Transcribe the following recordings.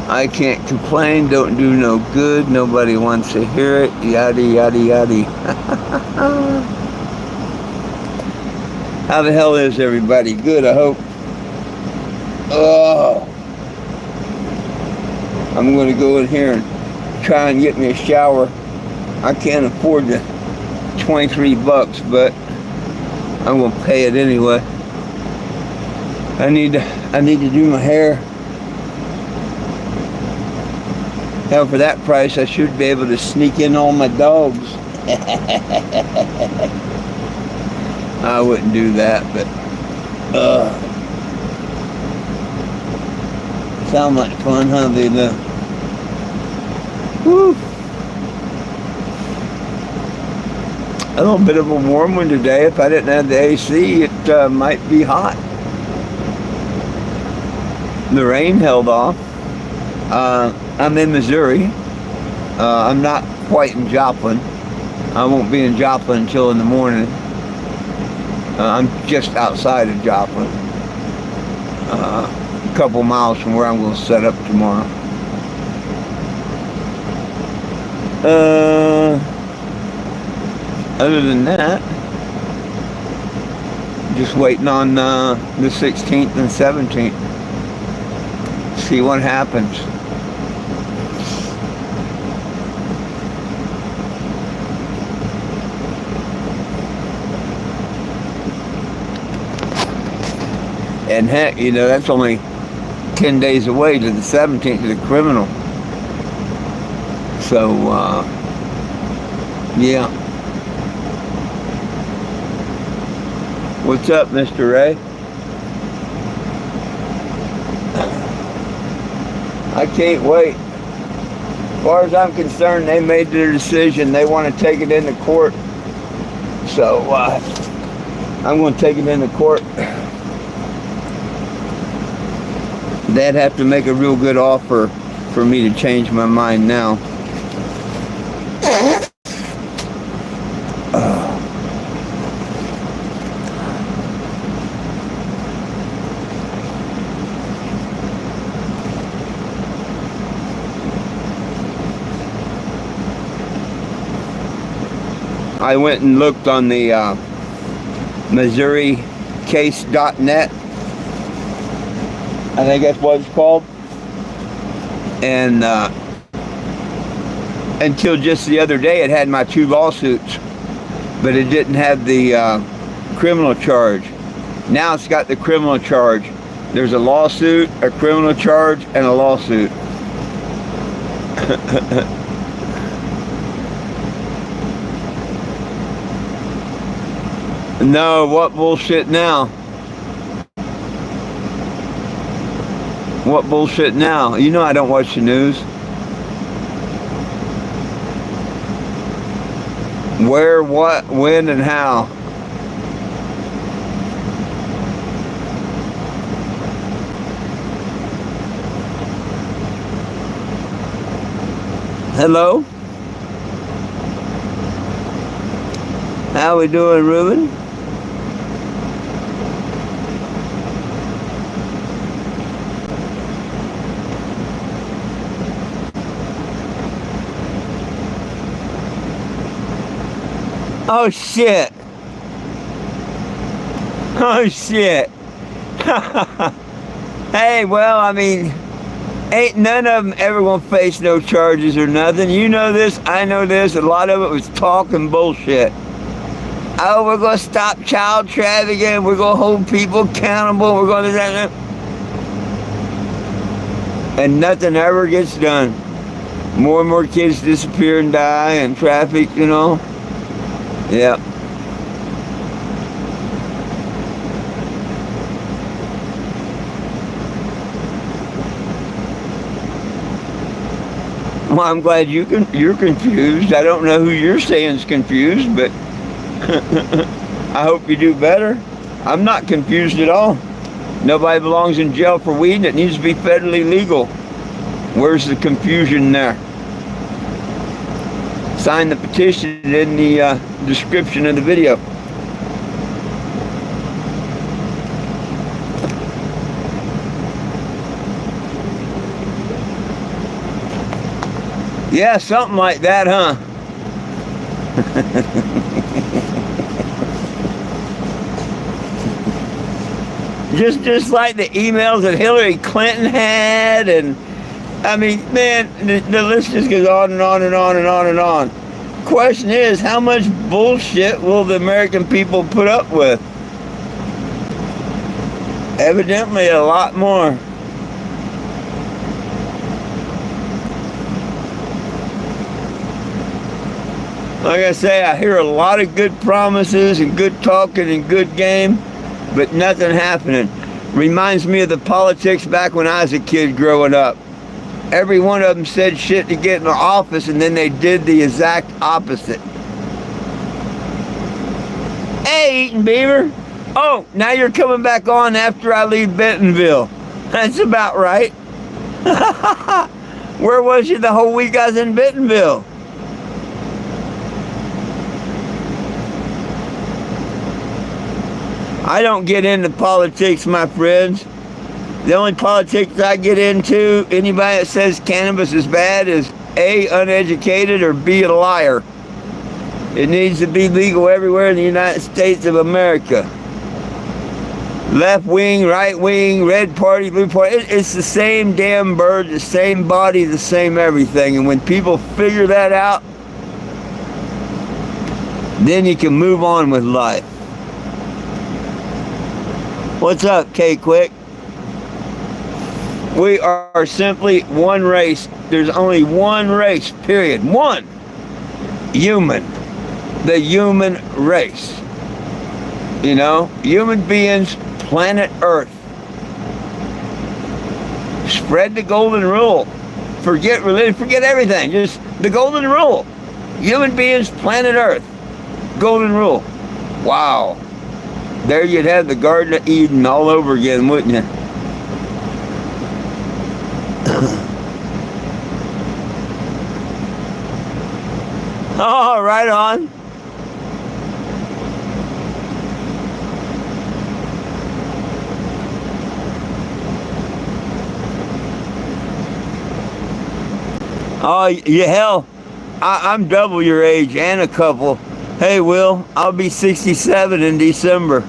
I can't complain, don't do no good, nobody wants to hear it, yada yada yada. How the hell is everybody? Good, I hope. Oh, I'm going to go in here and try and get me a shower. I can't afford the $23, but I'm going to pay it anyway. I need to do my hair. Hell, for that price, I should be able to sneak in all my dogs. I wouldn't do that, but sound like fun, huh? They do. Woo. A little bit of a warm one today. If I didn't have the AC, it might be hot. The rain held off. I'm in Missouri. I'm not quite in Joplin. I won't be in Joplin until in the morning. I'm just outside of Joplin. A couple miles from where I'm going to set up tomorrow. Other than that, just waiting on the 16th and 17th. See what happens. And heck, you know, that's only 10 days away to the 17th of the criminal. So, yeah. What's up, Mr. Ray? I can't wait. As far as I'm concerned, they made their decision. They want to take it into court. So, I'm going to take it into court. They'd have to make a real good offer for me to change my mind now. I went and looked on the MissouriCase.net. I think that's what it's called. And until just the other day, it had my 2 lawsuits, but it didn't have the criminal charge. Now it's got the criminal charge. There's a lawsuit, a criminal charge, and a lawsuit. No, what bullshit now? What bullshit now? You know I don't watch the news. Where, what, when, and how? Hello? How we doing, Ruben? Oh shit. Oh shit. Hey, well, I mean, ain't none of them ever gonna face no charges or nothing. You know this, I know this. A lot of it was talk and bullshit. Oh, we're gonna stop child trafficking. We're gonna hold people accountable. We're gonna do that. And nothing ever gets done. More and more kids disappear and die and traffic, you know. Yeah. Well, I'm glad you're confused. I don't know who you're saying is confused, but I hope you do better. I'm not confused at all. Nobody belongs in jail for weed, and it needs to be federally legal. Where's the confusion there? Sign the petition in the description of the video. Yeah, something like that, huh? just like the emails that Hillary Clinton had, and I mean, man, the list just goes on and on and on and on and on. Question is, how much bullshit will the American people put up with? Evidently a lot more. Like I say, I hear a lot of good promises and good talking and good game, but nothing happening. Reminds me of the politics back when I was a kid growing up. Every one of them said shit to get in the office, and then they did the exact opposite. Hey, Eaton Beaver. Oh, now you're coming back on after I leave Bentonville. That's about right. Where was you the whole week I was in Bentonville? I don't get into politics, my friends. The only politics I get into, anybody that says cannabis is bad is A, uneducated, or B, a liar. It needs to be legal everywhere in the United States of America. Left wing, right wing, red party, blue party, it's the same damn bird, the same body, the same everything. And when people figure that out, then you can move on with life. What's up, K-Quick? We are simply one race. There's only one race, period. One. Human. The human race. You know, human beings, planet Earth. Spread the golden rule. Forget religion, forget everything. Just the golden rule. Human beings, planet Earth. Golden rule. Wow. There you'd have the Garden of Eden all over again, wouldn't you? Oh, right on. Oh, yeah, hell, I'm double your age and a couple. Hey, Will, I'll be 67 in December.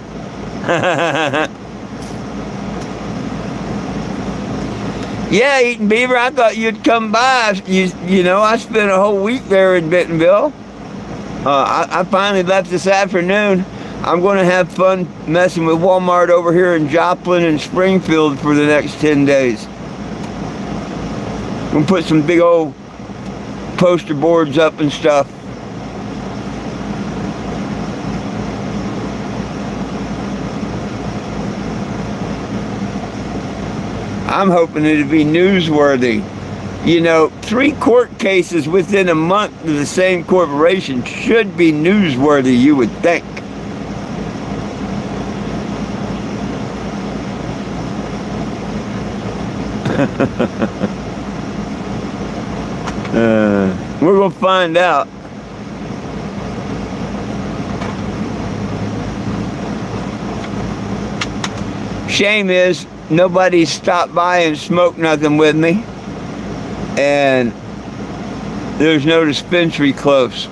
Yeah, Eaton Beaver, I thought you'd come by. You know, I spent a whole week there in Bentonville. I finally left this afternoon. I'm going to have fun messing with Walmart over here in Joplin and Springfield for the next 10 days. I'm going to put some big old poster boards up and stuff. I'm hoping it'll be newsworthy. You know, 3 court cases within a month of the same corporation should be newsworthy, you would think. We're going to find out. Shame is, nobody stopped by and smoked nothing with me. And there's no dispensary close.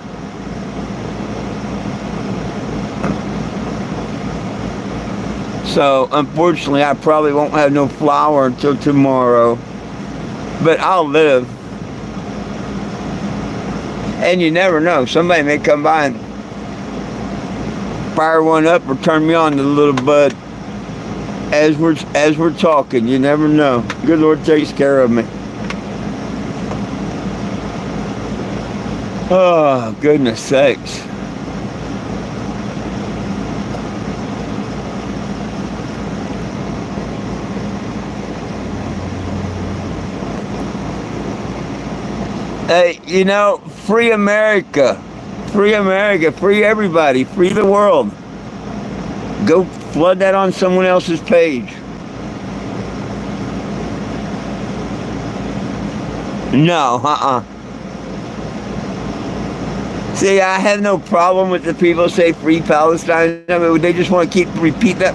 So, unfortunately, I probably won't have no flower until tomorrow. But I'll live. And you never know. Somebody may come by and fire one up or turn me on to the little bud. As we're talking, you never know. Good Lord takes care of me. Oh, goodness sakes. Hey, you know, free America. Free America. Free everybody. Free the world. Go flood that on someone else's page. No, See, I have no problem with the people say free Palestine. I mean, they just want to repeat that.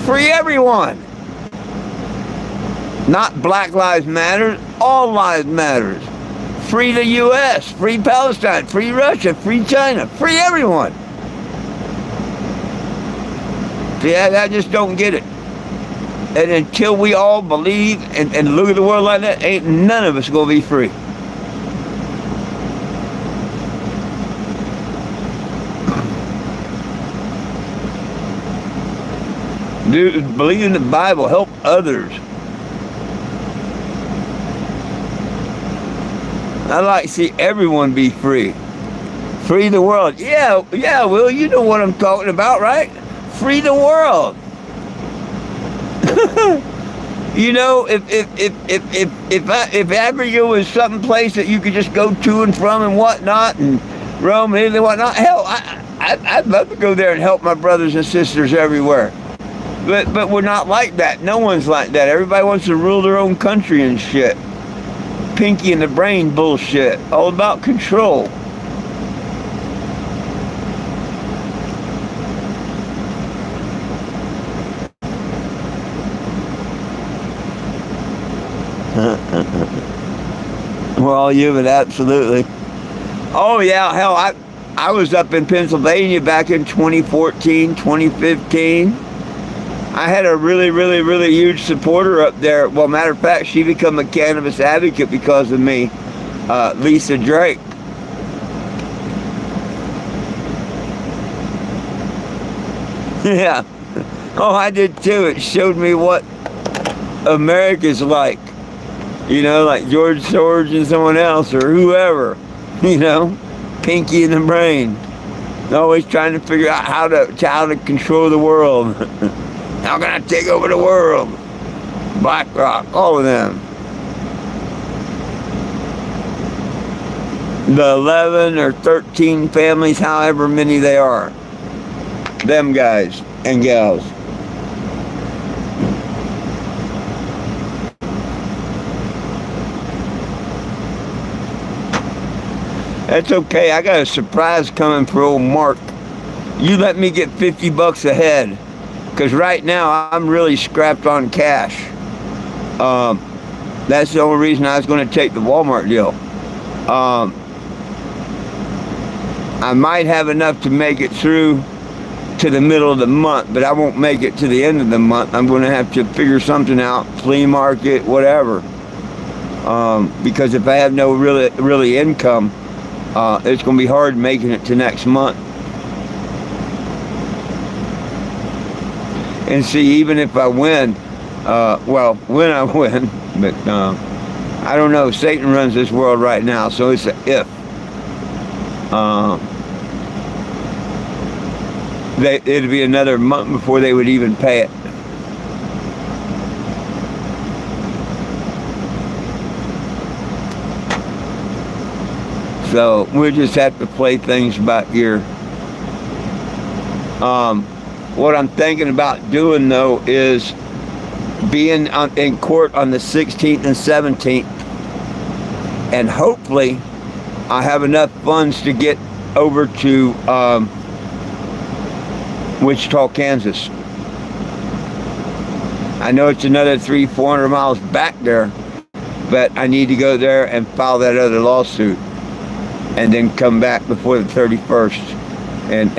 Free everyone. Not Black Lives Matter. All lives matter. Free the U.S., free Palestine, free Russia, free China, free everyone. See, I just don't get it. And until we all believe and look at the world like that, ain't none of us going to be free. Dude, believe in the Bible, help others. I'd like to see everyone be free. Free the world. Yeah, Will, you know what I'm talking about, right? Free the world. You know, if Africa was some place that you could just go to and from and whatnot, and Rome and whatnot, hell, I'd love to go there and help my brothers and sisters everywhere. But we're not like that. No one's like that. Everybody wants to rule their own country and shit. Pinky in the brain bullshit. All about control. Well, you would absolutely. Oh yeah, hell, I was up in Pennsylvania back in 2014, 2015. I had a really, really, really huge supporter up there. Well, matter of fact, she became a cannabis advocate because of me, Lisa Drake. Yeah. Oh, I did too. It showed me what America's like. You know, like George Soros and someone else or whoever. You know, pinky in the brain. Always trying to figure out how to control the world. How can I take over the world? BlackRock, all of them. The 11 or 13 families, however many they are. Them guys and gals. That's okay. I got a surprise coming for old Mark. You let me get $50 a head. Because right now, I'm really scrapped on cash. That's the only reason I was going to take the Walmart deal. I might have enough to make it through to the middle of the month, but I won't make it to the end of the month. I'm going to have to figure something out, flea market, whatever. Because if I have no really income, it's going to be hard making it to next month. And see, even if I win, well, when I win, but I don't know. Satan runs this world right now, so it's a if. It'd be another month before they would even pay it. So we'll just have to play things by ear. What I'm thinking about doing, though, is being in court on the 16th and 17th. And hopefully, I have enough funds to get over to Wichita, Kansas. I know it's another 300-400 miles back there, but I need to go there and file that other lawsuit. And then come back before the 31st and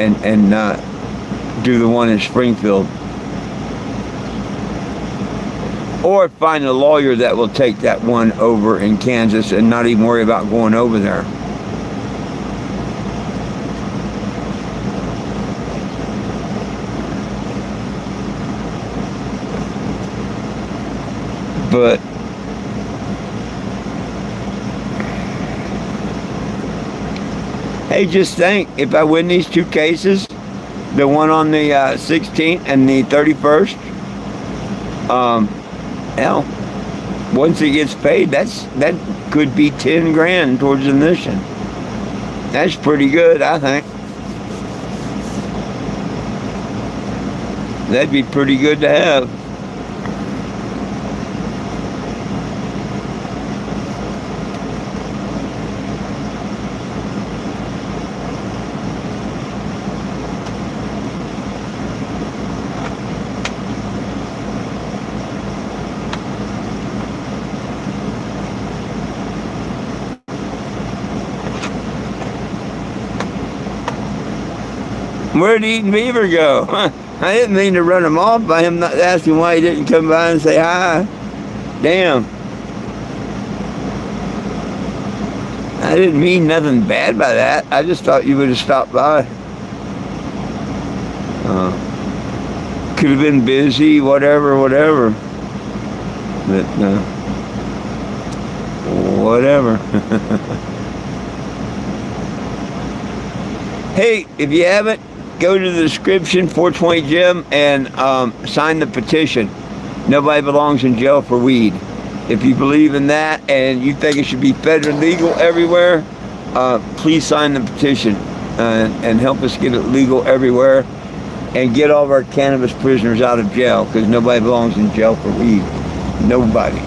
do the one in Springfield. Or find a lawyer that will take that one over in Kansas and not even worry about going over there. But hey, just think, if I win these two cases, the one on the 16th and the 31st, hell, once it gets paid, that could be 10 grand towards the mission. That's pretty good, I think. That'd be pretty good to have. Where'd Eating Beaver go? I didn't mean to run him off by him not asking why he didn't come by and say hi. Damn. I didn't mean nothing bad by that. I just thought you would have stopped by. Could have been busy, whatever. But, whatever. Hey, if you haven't, go to the description, 420 Jim, and sign the petition. Nobody belongs in jail for weed. If you believe in that and you think it should be federally legal everywhere, please sign the petition and help us get it legal everywhere and get all of our cannabis prisoners out of jail, because nobody belongs in jail for weed. Nobody.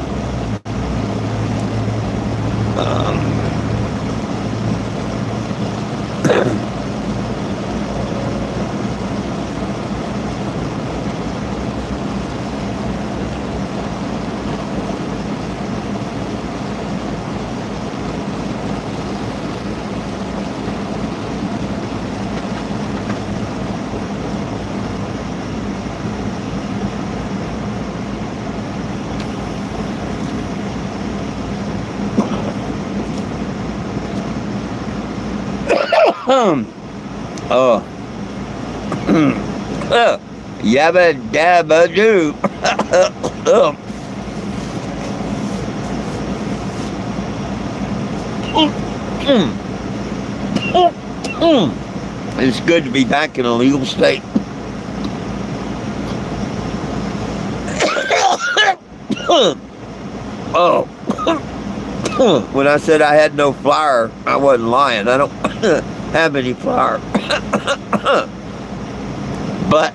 Yabba dabba doo. It's good to be back in a legal state. Oh. When I said I had no flour, I wasn't lying. I don't have any flour. But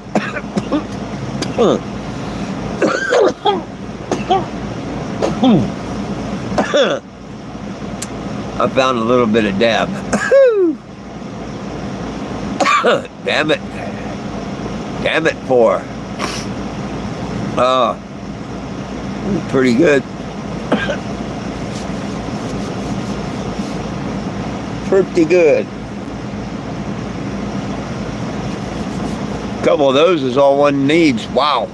I found a little bit of dab. Damn it. Damn it, for. Oh, pretty good. Pretty good. A couple of those is all one needs. Wow.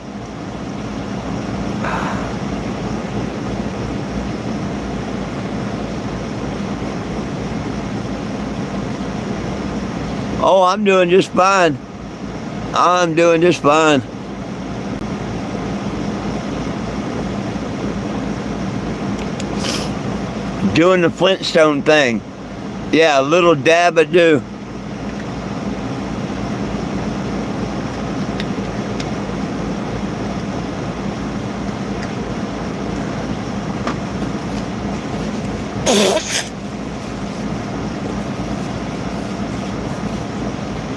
Oh, I'm doing just fine. I'm doing just fine. Doing the Flintstone thing. Yeah, a little dab of do.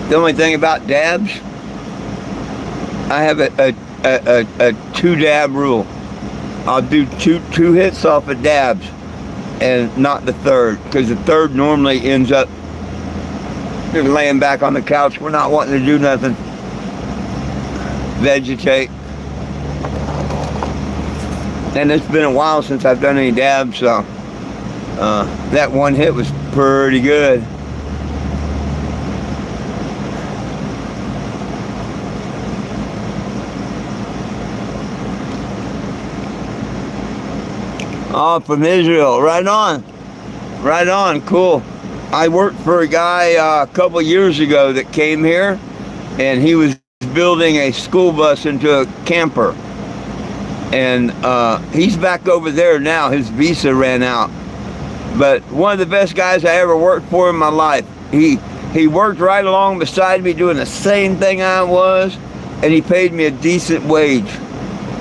The only thing about dabs, I have a 2-dab rule. I'll do two hits off of dabs, and not the third, because the third normally ends up just laying back on the couch. We're not wanting to do nothing. Vegetate. And it's been a while since I've done any dabs, so that one hit was pretty good. Oh, from Israel. Right on. Right on. Cool. I worked for a guy a couple years ago that came here, and he was building a school bus into a camper. And he's back over there now. His visa ran out. But one of the best guys I ever worked for in my life. He worked right along beside me doing the same thing I was, and he paid me a decent wage.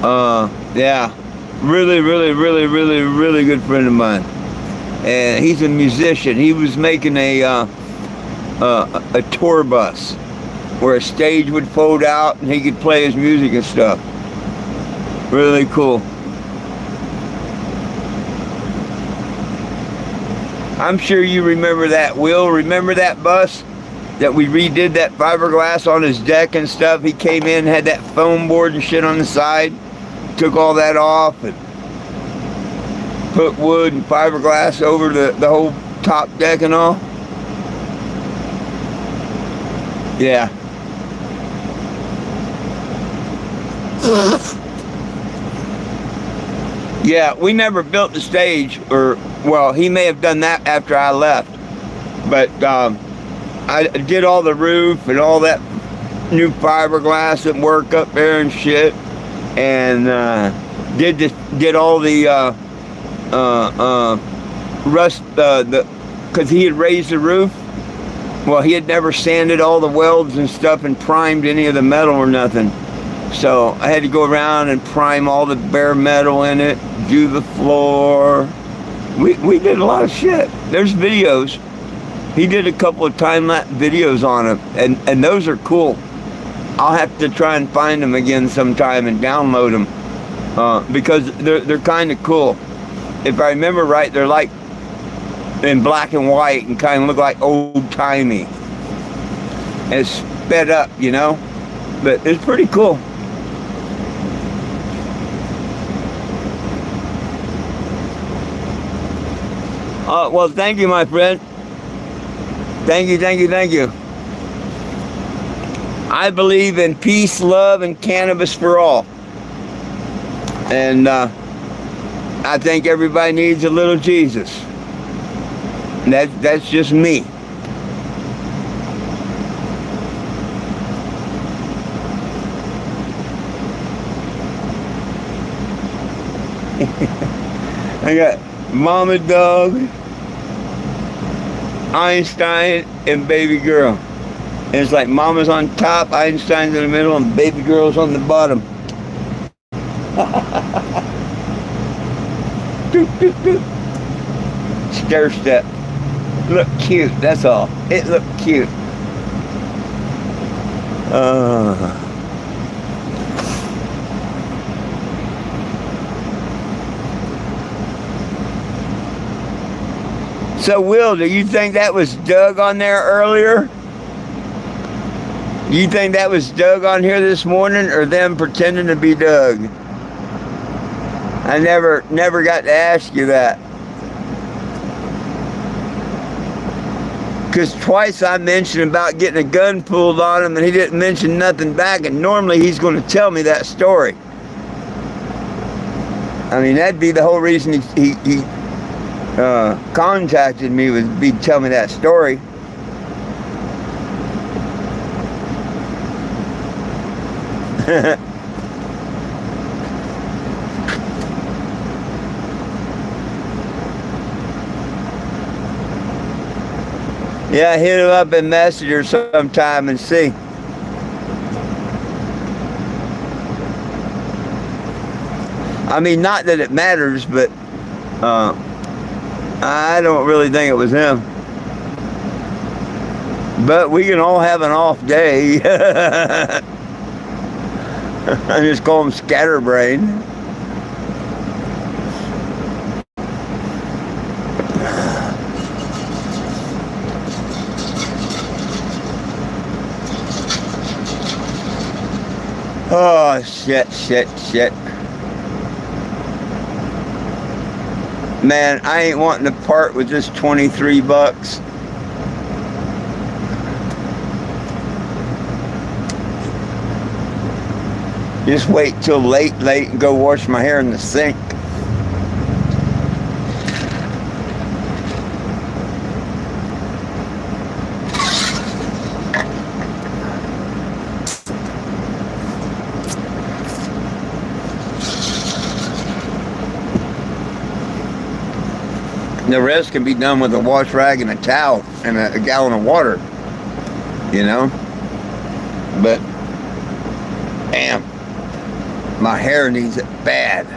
Yeah. Really good friend of mine, and he's a musician. He was making a tour bus where a stage would fold out and he could play his music and stuff. Really cool. I'm sure you remember that, Will. Remember that bus that we redid that fiberglass on his deck and stuff? He came in, had that foam board and shit on the side. Took all that off and put wood and fiberglass over the whole top deck and all. Yeah, Yeah, we never built the stage, or, well, he may have done that after I left. But I did all the roof and all that new fiberglass and work up there and shit. And did all the rust, because he had raised the roof. Well, he had never sanded all the welds and stuff and primed any of the metal or nothing. So I had to go around and prime all the bare metal in it, do the floor. We did a lot of shit. There's videos. He did a couple of time-lapse videos on it, and those are cool. I'll have to try and find them again sometime and download them because they're kind of cool. If I remember right, they're like in black and white and kind of look like old-timey. And it's sped up, you know? But it's pretty cool. Well, thank you, my friend. Thank you, thank you, thank you. I believe in peace, love, and cannabis for all. And I think everybody needs a little Jesus. That's just me. I got Mama Dog, Einstein, and Baby Girl. And it's like Mama's on top, Einstein's in the middle, and Baby Girl's on the bottom. Doop, doop, doop. Stair step. Look cute, that's all. It looked cute. So, Will, do you think that was Doug on there earlier? You think that was Doug on here this morning, or them pretending to be Doug? I never got to ask you that. Because twice I mentioned about getting a gun pulled on him, and he didn't mention nothing back, and normally he's going to tell me that story. I mean, that'd be the whole reason he contacted me, would be to tell me that story. Yeah, hit him up in Messenger sometime and see. I mean, not that it matters, but I don't really think it was him. But we can all have an off day. I just call him scatterbrain. Oh, shit. Man, I ain't wanting to part with this 23 bucks. Just wait till late and go wash my hair in the sink. The rest can be done with a wash rag and a towel and a gallon of water, you know? But, damn, my hair needs it bad.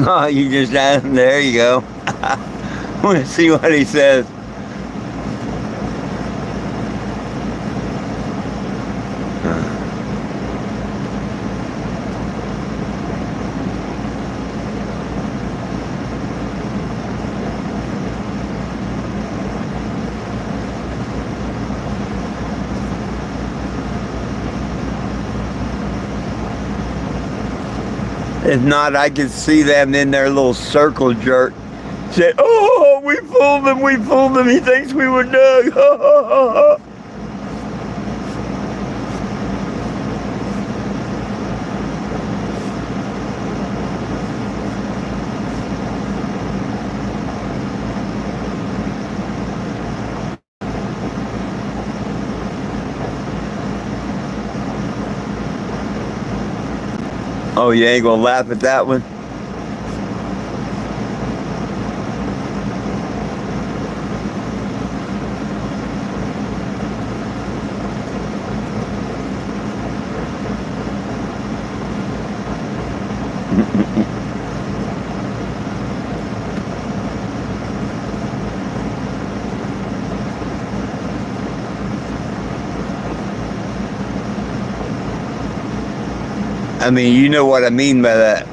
Oh, you just asked him, there you go. I want to see what he says. If not, I could see them in their little circle jerk said, "Oh, we fooled him, we fooled him. He thinks we were Doug." Oh, you ain't gonna laugh at that one? I mean, you know what I mean by that,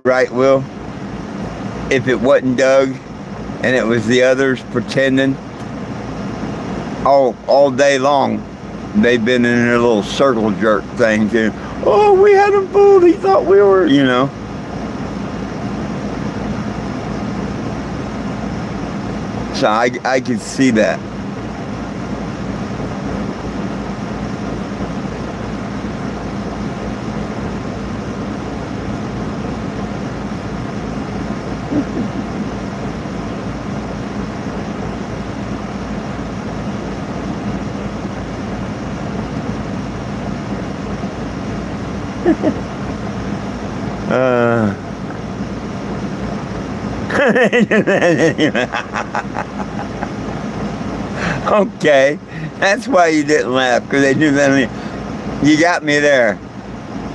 right, Will? If it wasn't Doug and it was the others pretending all day long, they've been in their little circle jerk thing too. Oh, we had him fooled. He thought we were, you know. So I could see that. Okay, that's why you didn't laugh, because they knew that. You got me there.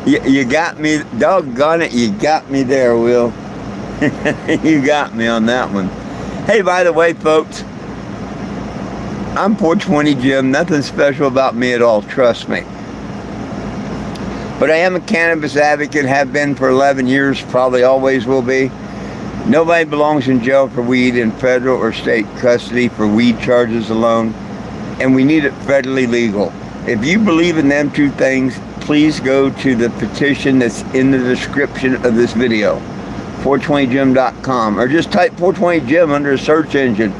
You got me, doggone it, you got me there, Will. You got me on that one. Hey, by the way, folks, I'm 420 Jim. Nothing special about me at all, trust me. But I am a cannabis advocate, have been for 11 years, probably always will be. Nobody belongs in jail for weed in federal or state custody for weed charges alone, and we need it federally legal. If you believe in them two things, please go to the petition that's in the description of this video, 420jim.com, or just type 420jim under a search engine.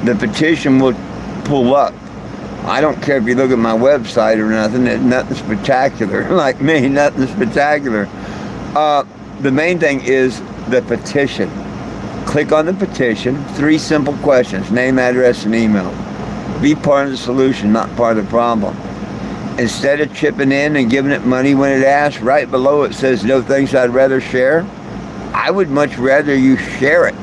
The petition will pull up. I don't care if you look at my website or nothing. It's nothing spectacular. Like me, nothing spectacular. The main thing is the petition. Click on the petition. 3 simple questions: name, address, and email. Be part of the solution, not part of the problem. Instead of chipping in and giving it money when it asks, right below it says no thanks, I'd rather share. I would much rather you share it.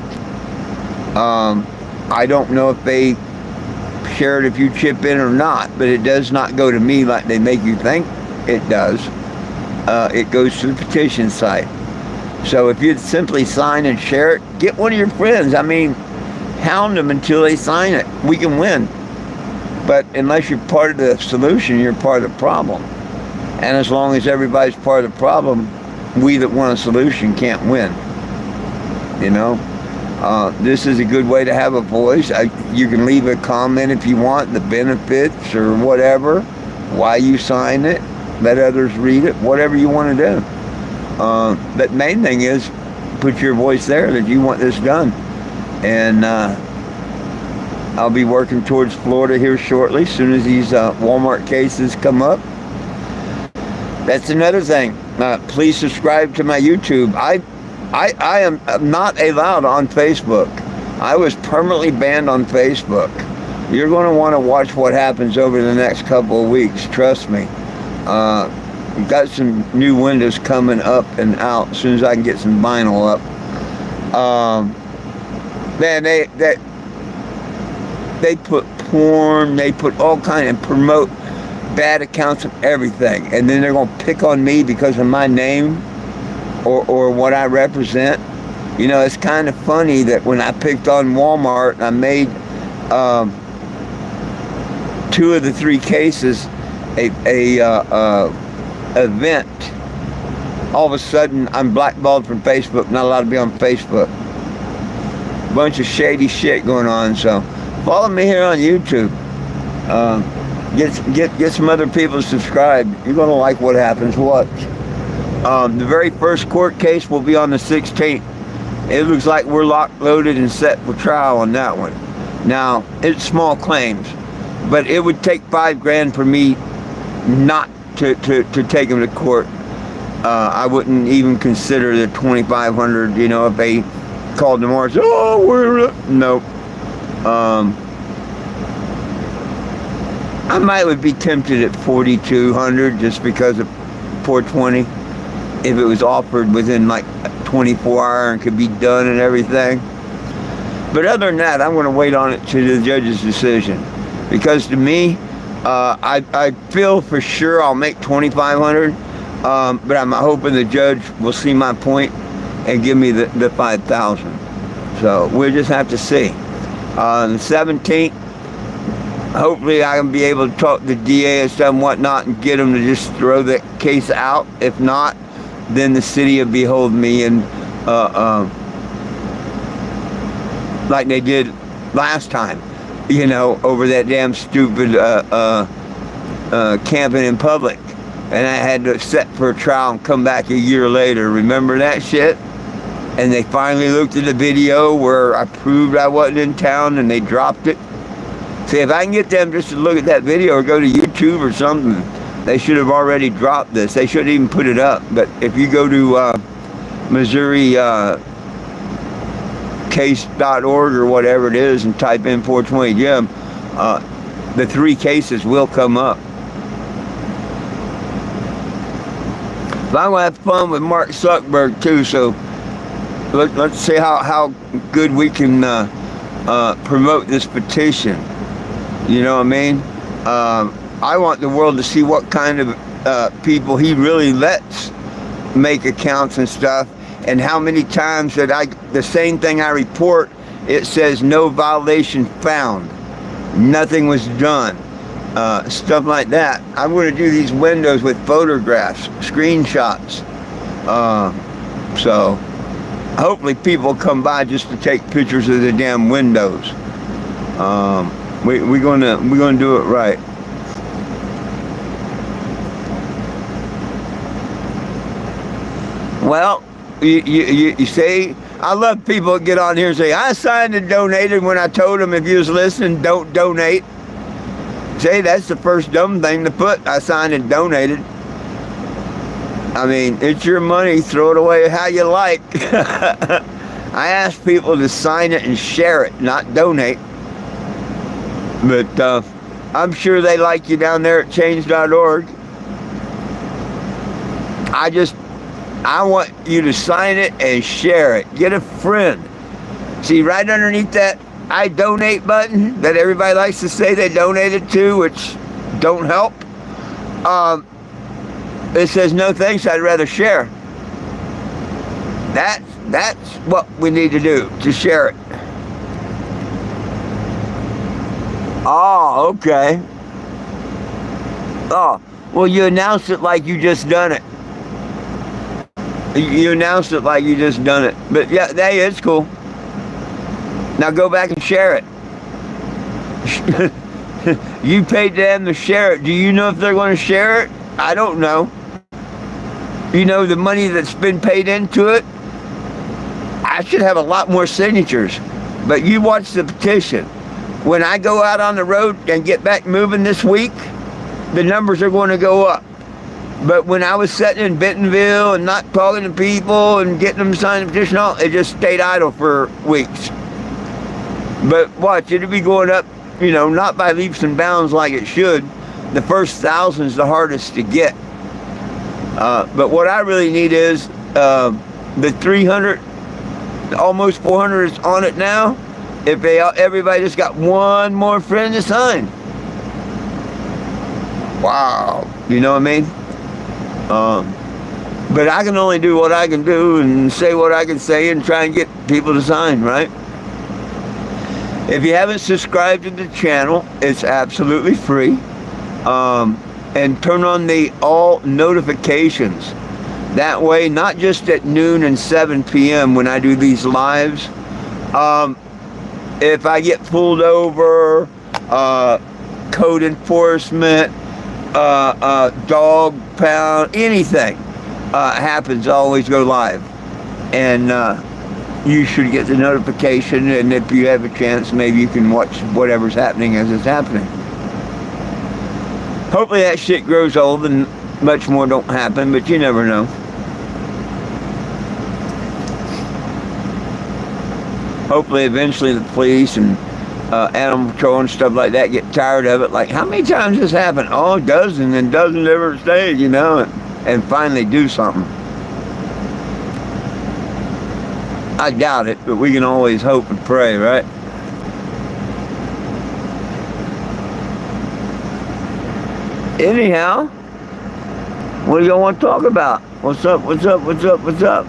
I don't know if they share it if you chip in or not, but it does not go to me like they make you think it does. It goes to the petition site. So if you'd simply sign and share it, get one of your friends. I mean, hound them until they sign it. We can win. But unless you're part of the solution, you're part of the problem. And as long as everybody's part of the problem, we that want a solution can't win. You know? This is a good way to have a voice. You can leave a comment if you want, the benefits or whatever, why you sign it, let others read it, whatever you want to do. But main thing is, put your voice there that you want this done. And I'll be working towards Florida here shortly, as soon as these Walmart cases come up. That's another thing. Please subscribe to my YouTube. I am not allowed on Facebook. I was permanently banned on Facebook. You're going to want to watch what happens over the next couple of weeks. Trust me. We've got some new windows coming up and out as soon as I can get some vinyl up. Man, they put porn, they put all kind and promote bad accounts of everything, and then they're going to pick on me because of my name or what I represent. You know, it's kind of funny that when I picked on Walmart and I made 2 of the 3 cases a event, all of a sudden I'm blackballed from Facebook, not allowed to be on Facebook. Bunch of shady shit going on. So follow me here on YouTube. Get some other people to subscribe. You're gonna like what happens. Watch. The very first court case will be on the 16th. it looks like we're locked, loaded, and set for trial on that one. Now, it's small claims, but it would take $5,000 for me not to take them to court. I wouldn't even consider the $2,500, you know, if they called tomorrow and said, oh, we're, nope. I would be tempted at $4,200 just because of $420, if it was offered within like 24 hours and could be done and everything. But other than that, I'm going to wait on it to the judge's decision, because to me, I feel for sure I'll make $2,500, but I'm hoping the judge will see my point and give me the $5,000. So we'll just have to see. On the 17th, hopefully I can be able to talk to the DA and stuff and whatnot and get them to just throw the case out. If not, then the city will be holding me in, like they did last time, you know, over that damn stupid camping in public. And I had to set for a trial and come back a year later. Remember that shit? And they finally looked at the video where I proved I wasn't in town and they dropped it. See, if I can get them just to look at that video or go to YouTube or something, they should have already dropped this. They shouldn't even put it up. But if you go to Missouri case.org or whatever it is and type in 420 Jim, the 3 cases will come up. But I'm going to have fun with Mark Zuckerberg too, so let's see how good we can promote this petition. You know what I mean? I want the world to see what kind of people he really lets make accounts and stuff, and how many times that the same thing I report, it says no violation found, nothing was done, stuff like that. I'm going to do these windows with photographs, screenshots, so hopefully people come by just to take pictures of the damn windows. We're gonna do it right. Well, you say, I love people that get on here and say, I signed and donated, when I told them, if you was listening, don't donate. Say, that's the first dumb thing to put, I signed and donated. I mean, it's your money, throw it away how you like. I ask people to sign it and share it, not donate. But I'm sure they like you down there at change.org. I want you to sign it and share it. Get a friend. See, right underneath that I donate button that everybody likes to say they donated to, which don't help, it says, no thanks, I'd rather share. That's what we need to do, to share it. Oh, okay. Oh, well, you announced it like you just done it. You announced it like you just done it. But yeah, hey, it's cool. Now go back and share it. You paid them to share it. Do you know if they're going to share it? I don't know. You know, the money that's been paid into it, I should have a lot more signatures. But you watch the petition. When I go out on the road and get back moving this week, the numbers are going to go up. But when I was sitting in Bentonville and not talking to people and getting them to sign the petition, it just stayed idle for weeks. But watch, it'll be going up, you know, not by leaps and bounds like it should. The first 1,000 is the hardest to get. But what I really need is the 300, almost 400 is on it now. If everybody just got one more friend to sign. Wow. You know what I mean? But I can only do what I can do and say what I can say and try and get people to sign, right? If you haven't subscribed to the channel, it's absolutely free. And turn on the all notifications. That way, not just at noon and 7 p.m. when I do these lives. If I get pulled over, code enforcement, dog pound, anything happens, I always go live. And you should get the notification, and if you have a chance, maybe you can watch whatever's happening as it's happening. Hopefully that shit grows old and much more don't happen, but you never know. Hopefully eventually the police and animal control and stuff like that get tired of it. Like, how many times has this happened? Oh, dozens and dozens every state, you know, and finally do something. I doubt it, but we can always hope and pray, right? Anyhow, what do y'all want to talk about? What's up, what's up, what's up, what's up?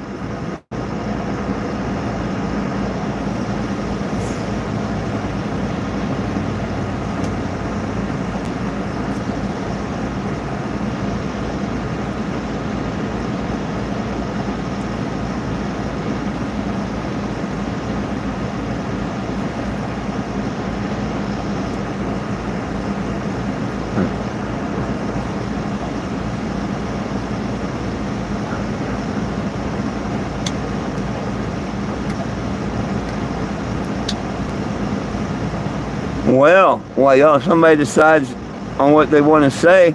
Well, while y'all, somebody decides on what they want to say,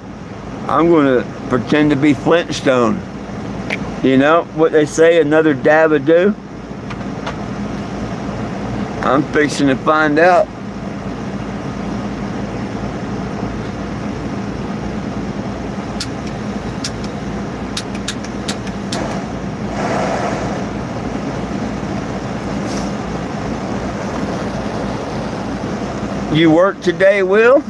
I'm going to pretend to be Flintstone. You know what they say, another dab a do? I'm fixing to find out. You work today, Will?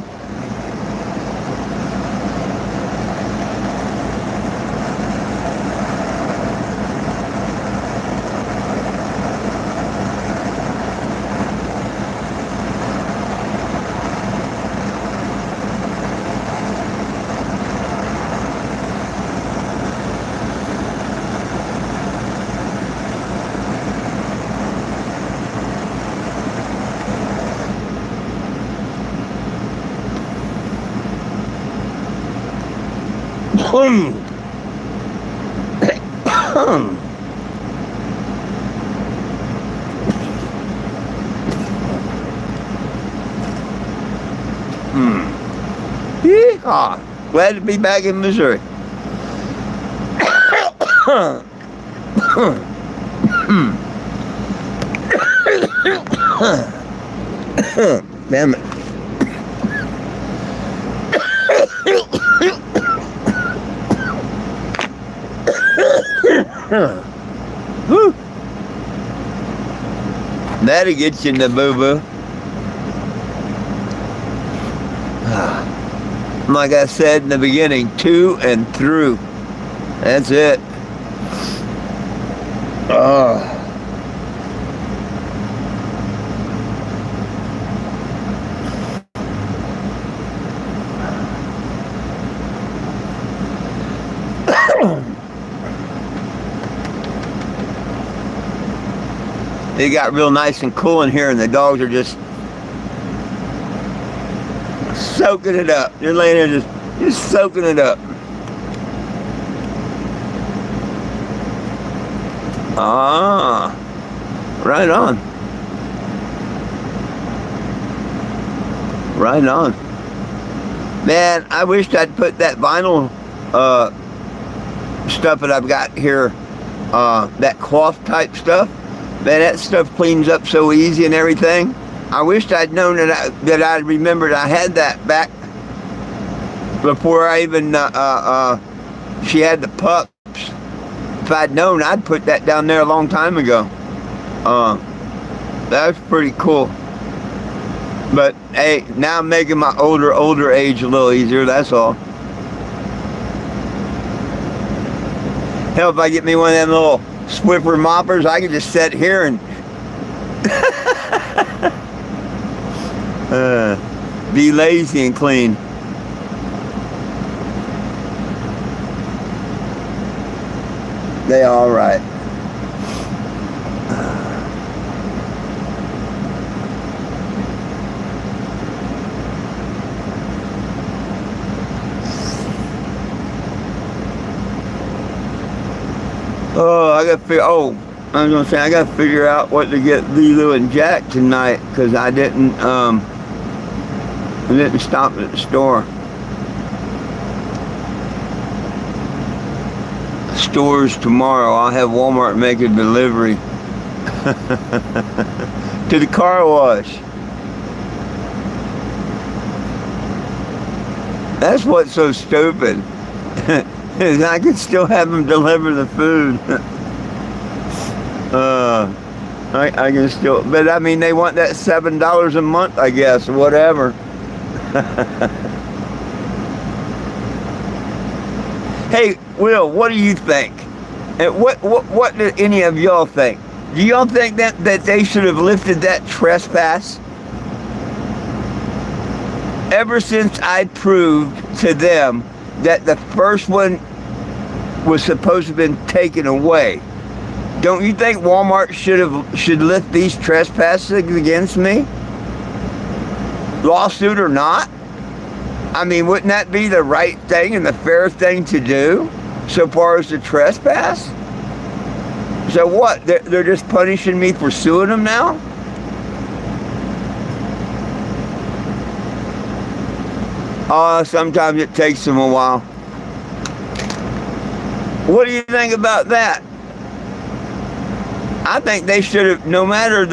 Yeehaw. Glad to be back in Missouri. Damn it. Woo. That'll get you in the boo-boo. Like I said in the beginning, to and through. That's it. It got real nice and cool in here, and the dogs are just soaking it up. They're laying there just soaking it up. Ah, right on. Right on. Man, I wished I'd put that vinyl stuff that I've got here, that cloth type stuff. Man, that stuff cleans up so easy and everything. I wished I'd known that I remembered I had that back before I even, she had the pups. If I'd known, I'd put that down there a long time ago. That was pretty cool. But, hey, now I'm making my older age a little easier, that's all. Hell, if I get me one of them little Swiffer moppers, I can just sit here and be lazy and clean. They all right. Oh, I got to figure. Oh, I was gonna say I gotta figure out what to get Lilo and Jack tonight because I didn't stop at the store. Stores tomorrow. I'll have Walmart make a delivery to the car wash. That's what's so stupid. Is I could still have them deliver the food. I can still, but I mean, they want that $7 a month, I guess, whatever. Hey, Will, what do you think? And what do any of y'all think? Do y'all think that they should have lifted that trespass? Ever since I proved to them that the first one was supposed to have been taken away, don't you think Walmart should lift these trespasses against me? Lawsuit or not? I mean, wouldn't that be the right thing and the fair thing to do so far as the trespass? So what? They're just punishing me for suing them now? Sometimes it takes them a while. What do you think about that? I think they should have, no matter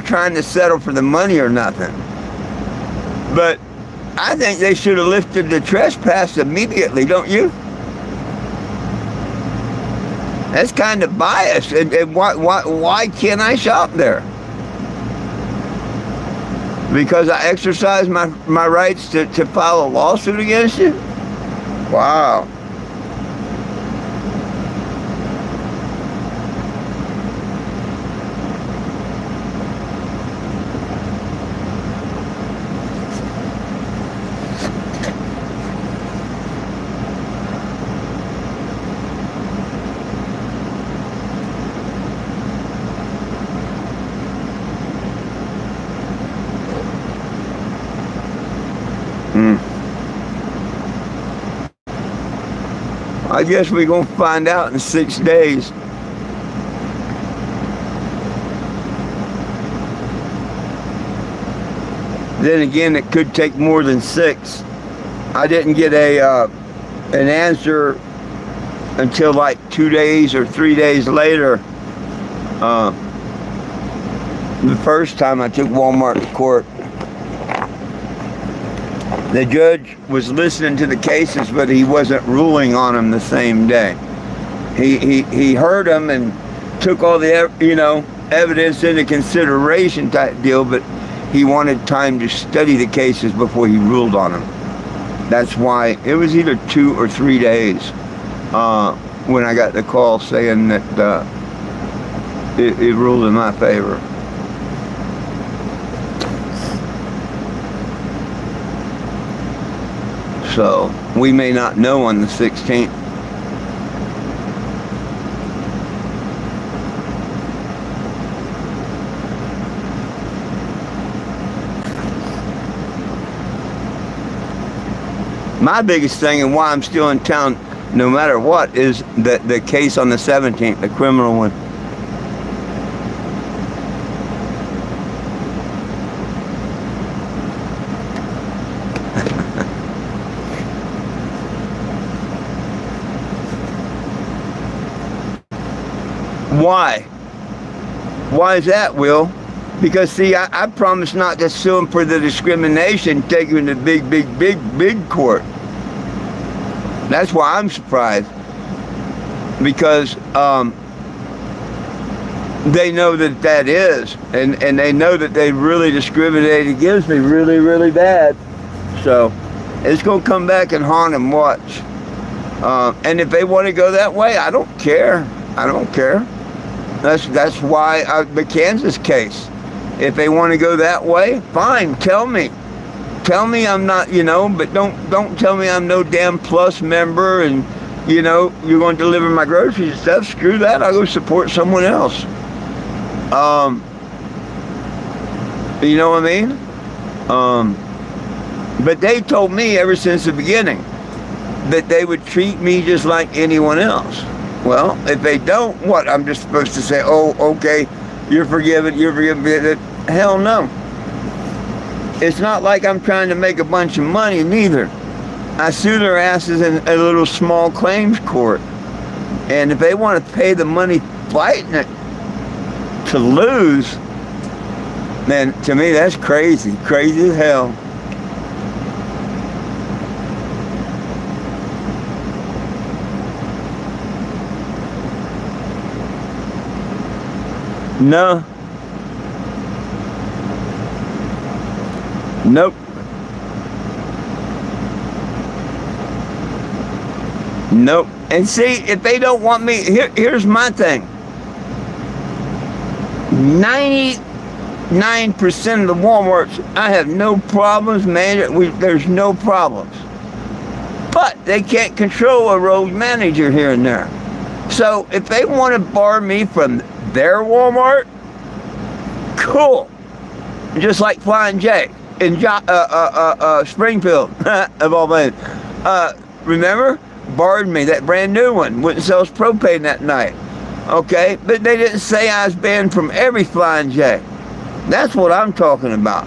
trying to settle for the money or nothing, but I think they should have lifted the trespass immediately, don't you? That's kind of biased. And why can't I shop there? Because I exercise my rights to file a lawsuit against you? Wow. I guess we're going to find out in 6 days. Then again, it could take more than 6. I didn't get an answer until like 2 days or 3 days later. The first time I took Walmart to court. The judge was listening to the cases, but he wasn't ruling on them the same day. He heard them and took all the evidence into consideration type deal, but he wanted time to study the cases before he ruled on them. That's why it was either 2 or 3 days when I got the call saying that it ruled in my favor. So we may not know on the 16th. My biggest thing and why I'm still in town no matter what is the case on the 17th, the criminal one. Why? Why is that, Will? Because, see, I promised not to sue him for the discrimination taken to big court. That's why I'm surprised. Because they know that is. And they know that they really discriminated against me really, really bad. So it's going to come back and haunt them, watch. And if they want to go that way, I don't care. I don't care. That's why the Kansas case. If they want to go that way, fine. Tell me I'm not, but don't tell me I'm no damn Plus member and you're going to deliver my groceries and stuff. Screw that. I'll go support someone else. You know what I mean? But they told me ever since the beginning that they would treat me just like anyone else. Well, if they don't, what? I'm just supposed to say, oh, okay, you're forgiven, you're forgiven. Hell no. It's not like I'm trying to make a bunch of money, neither. I sue their asses in a little small claims court. And if they want to pay the money fighting it to lose, then to me that's crazy. Crazy as hell. No. Nope. Nope. And see, if they don't want me, here's my thing. 99% of the Walmarts, I have no problems, man. There's no problems. But they can't control a rogue manager here and there. So if they want to bar me from their Walmart, cool. Just like Flying J in Springfield, of all places. Remember? Barred me, that brand new one. Wouldn't sell us propane that night. Okay? But they didn't say I was banned from every Flying J. That's what I'm talking about.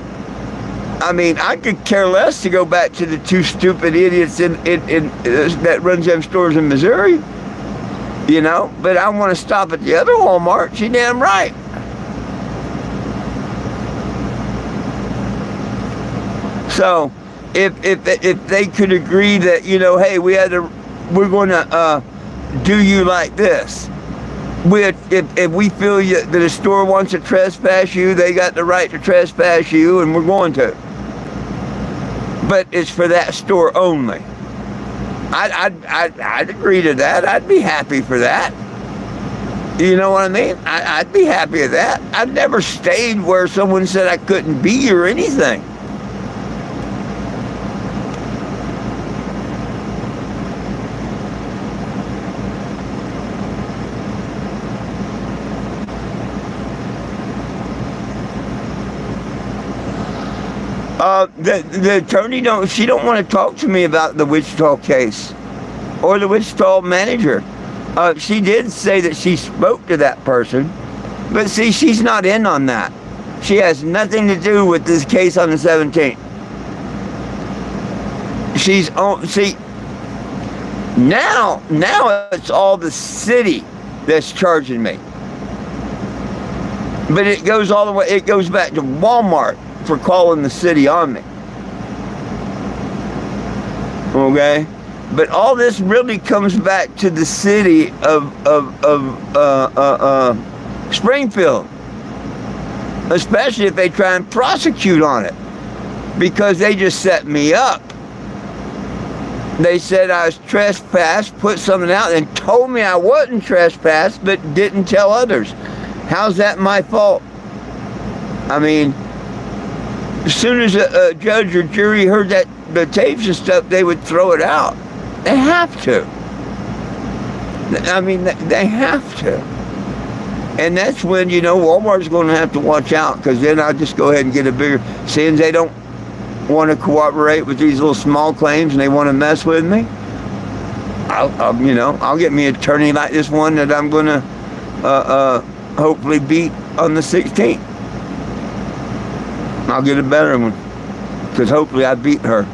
I mean, I could care less to go back to the two stupid idiots that runs them stores in Missouri. You know? But I want to stop at the other Walmart. She damn right. So, if they could agree that, you know, hey, we're going to do you like this. If we feel that a store wants to trespass you, they got the right to trespass you, and we're going to. But it's for that store only. I'd agree to that. I'd be happy for that. You know what I mean? I'd be happy with that. I've never stayed where someone said I couldn't be or anything. The attorney she don't want to talk to me about the Wichita case or the Wichita manager. She did say that she spoke to that person, but see, she's not in on that. She has nothing to do with this case on the 17th. See, now it's all the city that's charging me. But it goes all the way, it goes back to Walmart for calling the city on me. Okay? But all this really comes back to the city of Springfield. Especially if they try and prosecute on it. Because they just set me up. They said I was trespassed, put something out, and told me I wasn't trespassed, but didn't tell others. How's that my fault? I mean, as soon as a judge or jury heard that the tapes and stuff, they would throw it out. They have to. I mean, they have to. And that's when, you know, Walmart's going to have to watch out, because then I'll just go ahead and get a bigger, since they don't want to cooperate with these little small claims and they want to mess with me, I'll get me an attorney like this one that I'm going to hopefully beat on the 16th. I'll get a better one, because hopefully I beat her.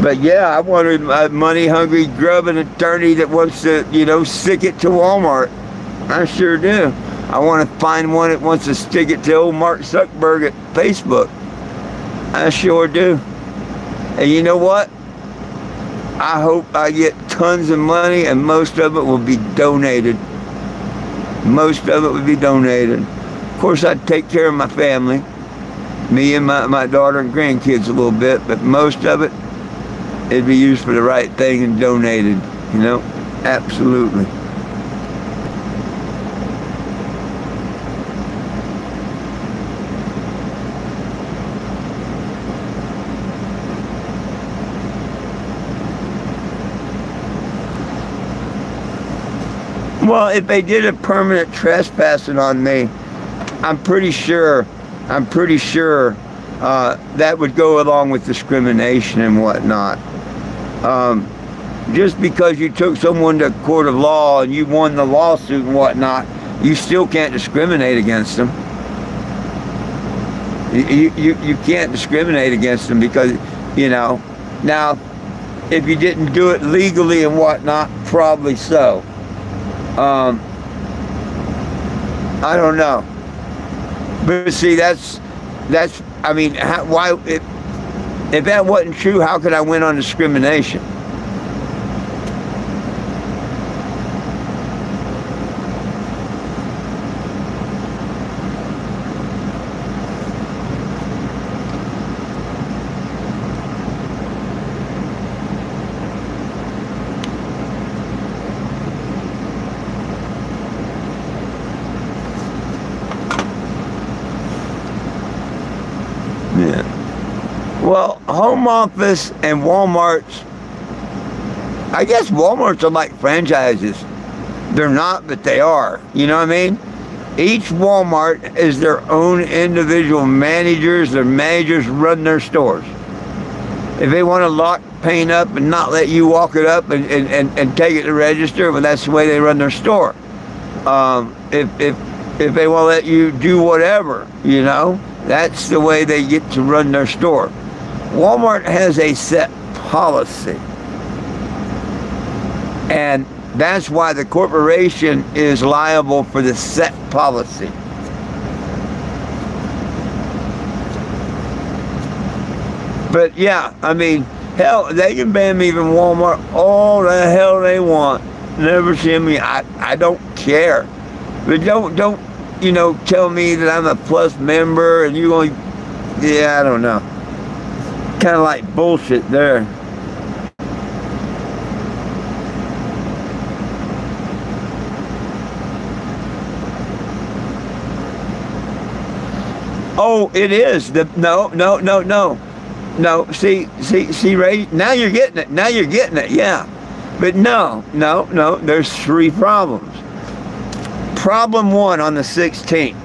But yeah, I wanted a money-hungry, grubbing attorney that wants to, you know, stick it to Walmart. I sure do. I want to find one that wants to stick it to old Mark Zuckerberg at Facebook. I sure do. And you know what? I hope I get tons of money, and most of it will be donated. Most of it would be donated. Of course, I'd take care of my family, me and my daughter and grandkids a little bit, but most of it, it'd be used for the right thing and donated, you know? Absolutely. Well, if they did a permanent trespassing on me, I'm pretty sure that would go along with discrimination and whatnot. just because you took someone to court of law and you won the lawsuit and whatnot, you still can't discriminate against them. You can't discriminate against them because, now, if you didn't do it legally and whatnot, probably so. I don't know. But see, I mean, why, if that wasn't true, how could I win on discrimination? Yeah. Well, Home Office and Walmart's, I guess Walmart's are like franchises. They're not, but they are. You know what I mean? Each Walmart is their own individual managers. Their managers run their stores. If they want to lock paint up and not let you walk it up and take it to register, well, that's the way they run their store. If they want to let you do whatever, that's the way they get to run their store. Walmart has a set policy. And that's why the corporation is liable for the set policy. But yeah, I mean, hell, they can ban me from Walmart all the hell they want. Never see me. I don't care. But don't tell me that I'm a plus member and you only, I don't know. Kind of like bullshit there. Oh, it is. No. See, Ray, now you're getting it. Yeah. But no. There's three problems. Problem one on the 16th.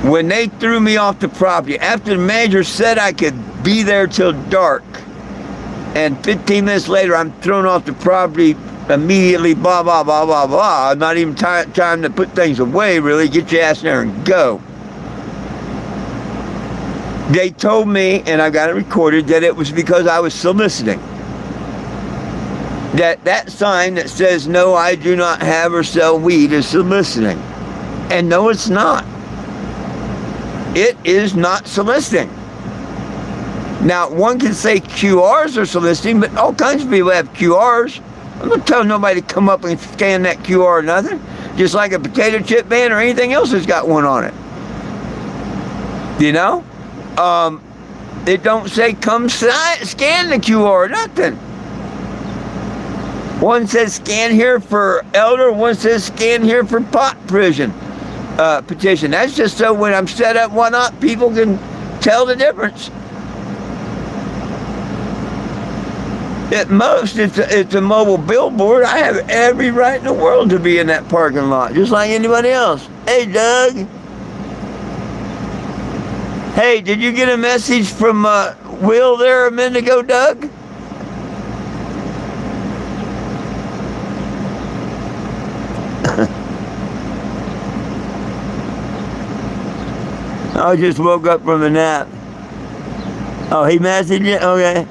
When they threw me off the property, after the manager said I could be there till dark, and 15 minutes later I'm thrown off the property immediately, blah, blah, blah, blah, blah. Not even time to put things away, really. Get your ass there and go. They told me, and I got it recorded, that it was because I was soliciting. That sign that says, no, I do not have or sell weed is soliciting. And no, it's not. It is not soliciting. Now, one can say QRs are soliciting, but all kinds of people have QRs. I'm not telling nobody to come up and scan that QR or nothing. Just like a potato chip ban or anything else that's got one on it. It don't say come scan the QR or nothing. One says scan here for elder, one says scan here for petition. That's just so when I'm set up whatnot, people can tell the difference. At most, it's a mobile billboard. I have every right in the world to be in that parking lot, just like anybody else. Hey, Doug. Hey, did you get a message from Will there a minute ago, Doug? I just woke up from a nap. Oh, he messaged you? Okay.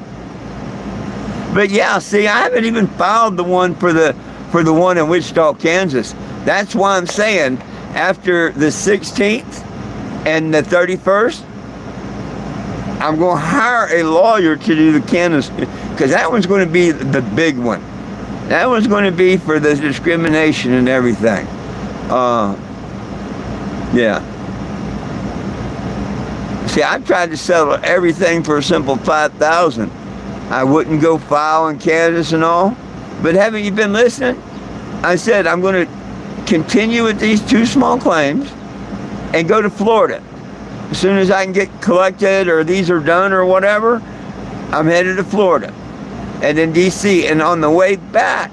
But yeah, see, I haven't even filed the one for the one in Wichita, Kansas. That's why I'm saying after the 16th and the 31st, I'm going to hire a lawyer to do the Kansas, because that one's going to be the big one. That one's going to be for the discrimination and everything. Yeah. See, I tried to settle everything for a simple $5,000. I wouldn't go file in Kansas and all. But haven't you been listening? I said I'm going to continue with these two small claims and go to Florida. As soon as I can get collected or these are done or whatever, I'm headed to Florida and then DC. And on the way back,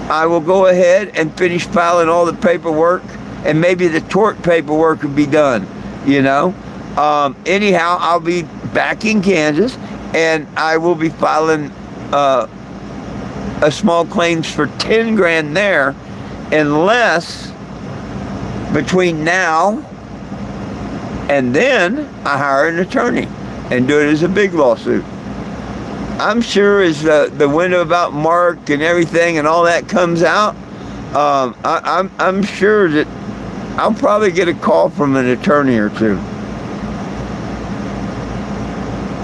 I will go ahead and finish filing all the paperwork, and maybe the tort paperwork will be done, Anyhow, I'll be back in Kansas, and I will be filing a small claims for 10 grand there, unless between now and then I hire an attorney and do it as a big lawsuit. I'm sure as the window about Mark and everything and all that comes out, I'm sure that I'll probably get a call from an attorney or two.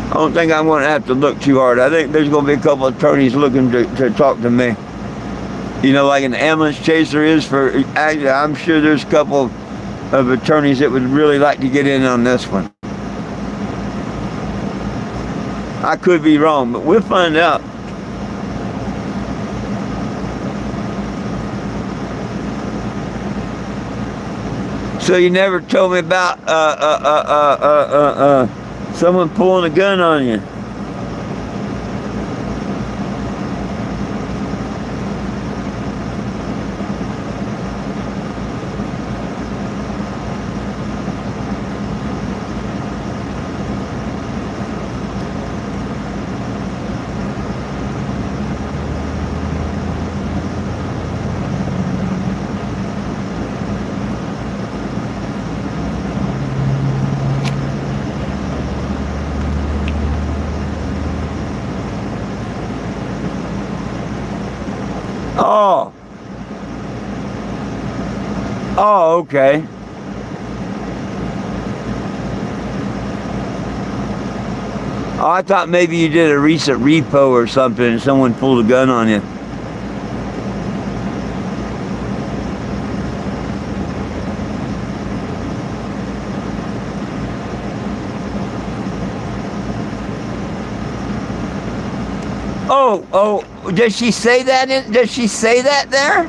I don't think I'm going to have to look too hard. I think there's going to be a couple of attorneys looking to talk to me. You know, like an ambulance chaser is for, actually, I'm sure there's a couple of attorneys that would really like to get in on this one. I could be wrong, but we'll find out. So you never told me about someone pulling a gun on you. Oh. Oh, okay. Oh, I thought maybe you did a recent repo or something and someone pulled a gun on you. Oh, does she say that does she say that there?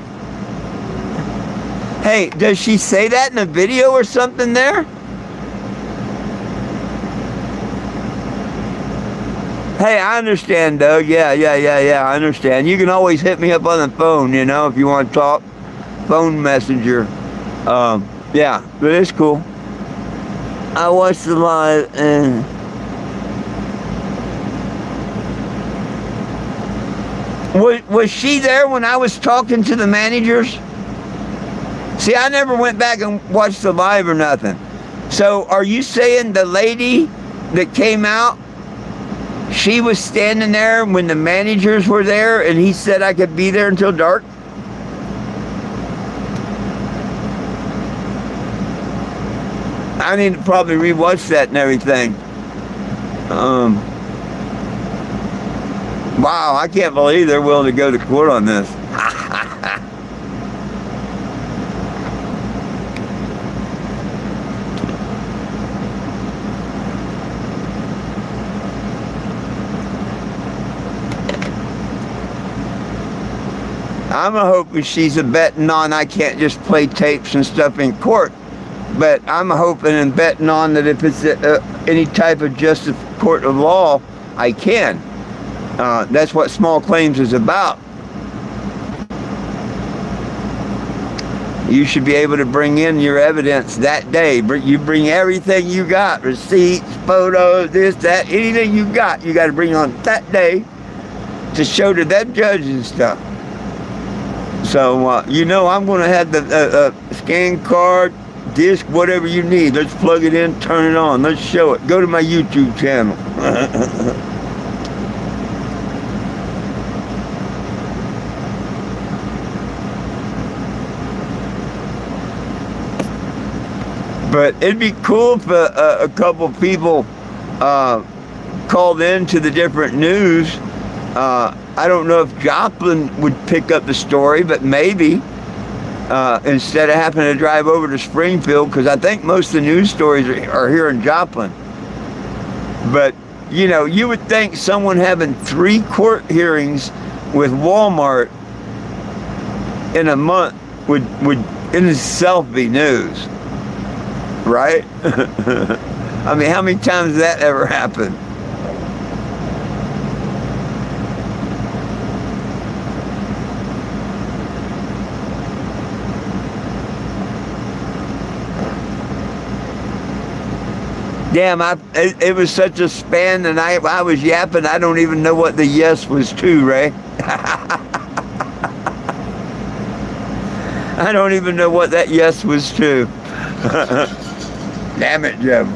Hey, does she say that in a video or something there? Hey, I understand, Doug. Yeah, I understand. You can always hit me up on the phone, you know, if you want to talk. Phone messenger. Yeah, but it's cool. I watched the live and... Was she there when I was talking to the managers? See, I never went back and watched the live or nothing. So are you saying the lady that came out, she was standing there when the managers were there and he said I could be there until dark? I need to probably rewatch that and everything. Wow, I can't believe they're willing to go to court on this. I'm hoping she's a betting on I can't just play tapes and stuff in court. But I'm hoping and betting on that if it's any type of justice court of law, I can. That's what small claims is about. You should be able to bring in your evidence that day. You bring everything you got, receipts, photos, this, that, anything you got to bring on that day to show to that judge and stuff. So, you know, I'm going to have the scan card, disc, whatever you need. Let's plug it in, turn it on. Let's show it. Go to my YouTube channel. But it'd be cool if a couple people called in to the different news. I don't know if Joplin would pick up the story, but maybe instead of having to drive over to Springfield, because I think most of the news stories are here in Joplin. But, you know, you would think someone having 3 court hearings with Walmart in a month would in itself be news. Right? I mean, how many times has that ever happened? Damn, it was such a span, and I was yapping. I don't even know what the yes was to, Ray. I don't even know what that yes was to. Damn it, Jim.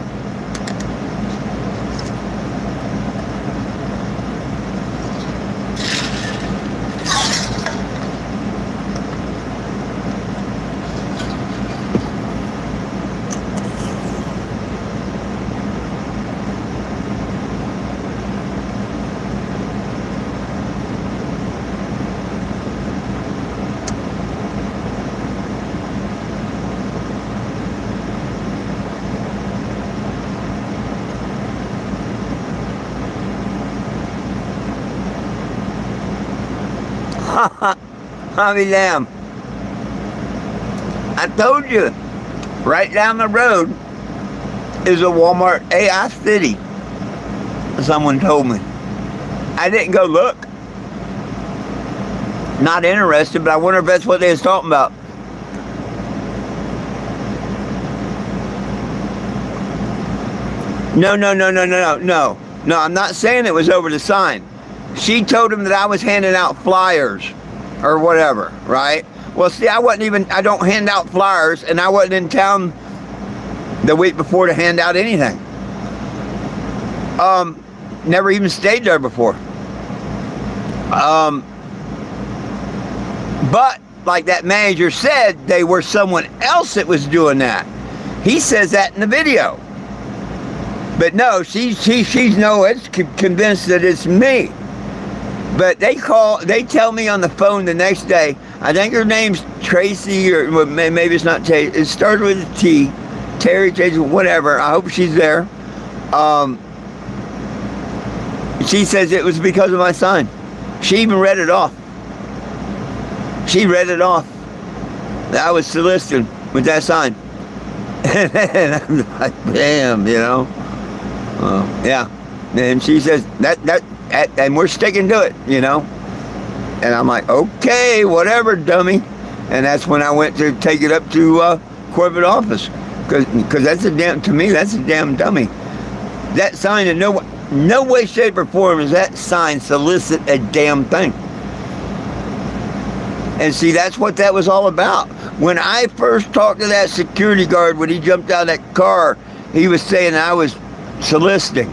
I'll be damned. I told you, right down the road is a Walmart AI City. Someone told me. I didn't go look. Not interested, but I wonder if that's what they was talking about. No. No, I'm not saying it was over the sign. She told him that I was handing out flyers or whatever, right? Well, see, I don't hand out flyers, and I wasn't in town the week before to hand out anything. Never even stayed there before. But, like that manager said, they were someone else that was doing that. He says that in the video. But no, she's convinced that it's me. But they tell me on the phone the next day, I think her name's Tracy, or maybe it's not Tracy, it starts with a T, Terry, Tracy, whatever, I hope she's there. She says it was because of my sign. She even read it off. She read it off. I was soliciting with that sign. And I'm like, damn, you know. Yeah. And she says, and we're sticking to it, you know. And I'm like, okay, whatever, dummy. And that's when I went to take it up to corporate office. Because that's to me, that's a damn dummy. That sign in no way, shape, or form does that sign solicit a damn thing. And see, that's what that was all about. When I first talked to that security guard, when he jumped out of that car, he was saying I was soliciting.